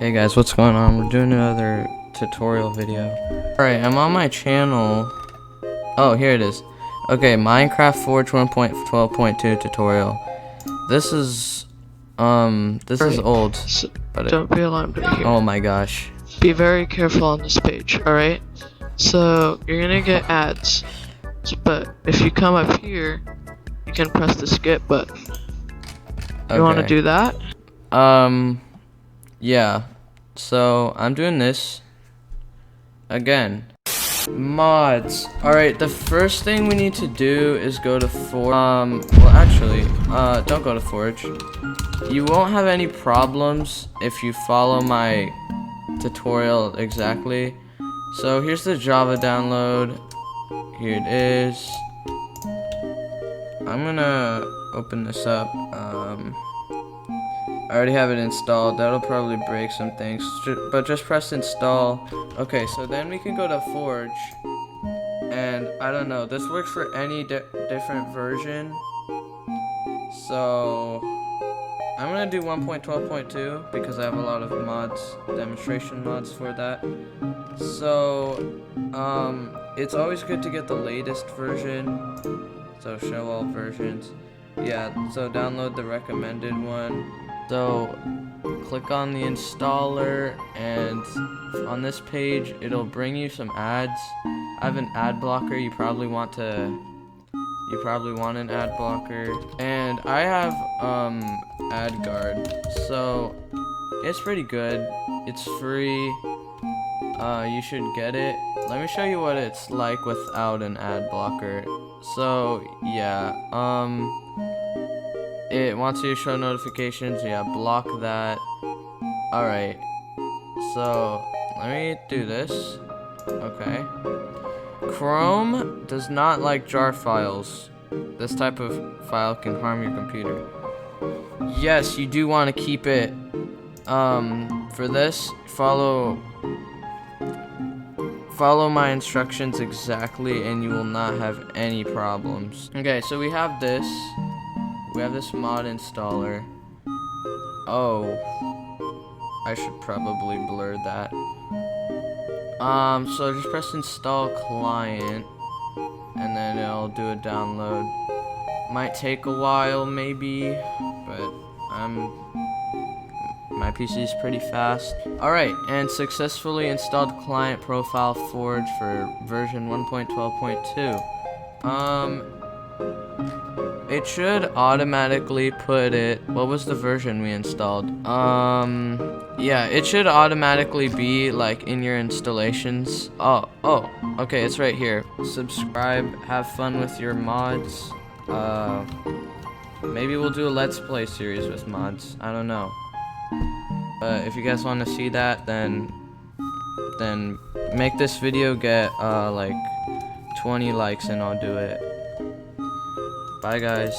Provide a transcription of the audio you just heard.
Hey guys, what's going on? We're doing another tutorial video. Alright, I'm on my channel. Oh, here it is. Okay, Minecraft Forge 1.12.2 tutorial. This is old. But Don't be alarmed right here. oh my gosh. Be very careful on this page, alright? So, you're gonna get ads. But if you come up here, you can press the skip button. You wanna do that? Yeah. So, I'm doing this. Again. Mods. Alright, the first thing we need to do is go to Forge. Well actually, don't go to Forge. You won't have any problems if you follow my tutorial exactly. So here's the Java download. Here it is. I'm gonna open this up. I already have it installed. That'll probably break some things, but just press install. Okay, so then we can go to Forge, and I don't know, this works for any different version. So I'm gonna do 1.12.2 because I have a lot of mods, demonstration mods for that. So it's always good to get the latest version. So show all versions. Yeah, so download the recommended one. So click on the installer, and on this page it'll bring you some ads. I have an ad blocker. You probably want an ad blocker, and I have AdGuard, so it's pretty good. It's free. You should get it. Let me show you what it's like without an ad blocker. So yeah, it wants you to show notifications. Yeah, block that. Alright, so let me do this. Okay. Chrome does not like jar files. This type of file can harm your computer. Yes, you do want to keep it. For this, follow my instructions exactly and you will not have any problems. Okay, so we have this mod installer. Oh, I should probably blur that. So just press install client, and then it'll do a download. Might take a while maybe, but my PC is pretty fast. Alright, and successfully installed client profile Forge for version 1.12.2. It should automatically put it. What was the version we installed? Yeah, it should automatically be like in your installations. Oh, okay, it's right here. Subscribe, have fun with your mods. Maybe we'll do a let's play series with mods. I don't know. But if you guys want to see that, then make this video get like 20 likes and I'll do it. Bye guys.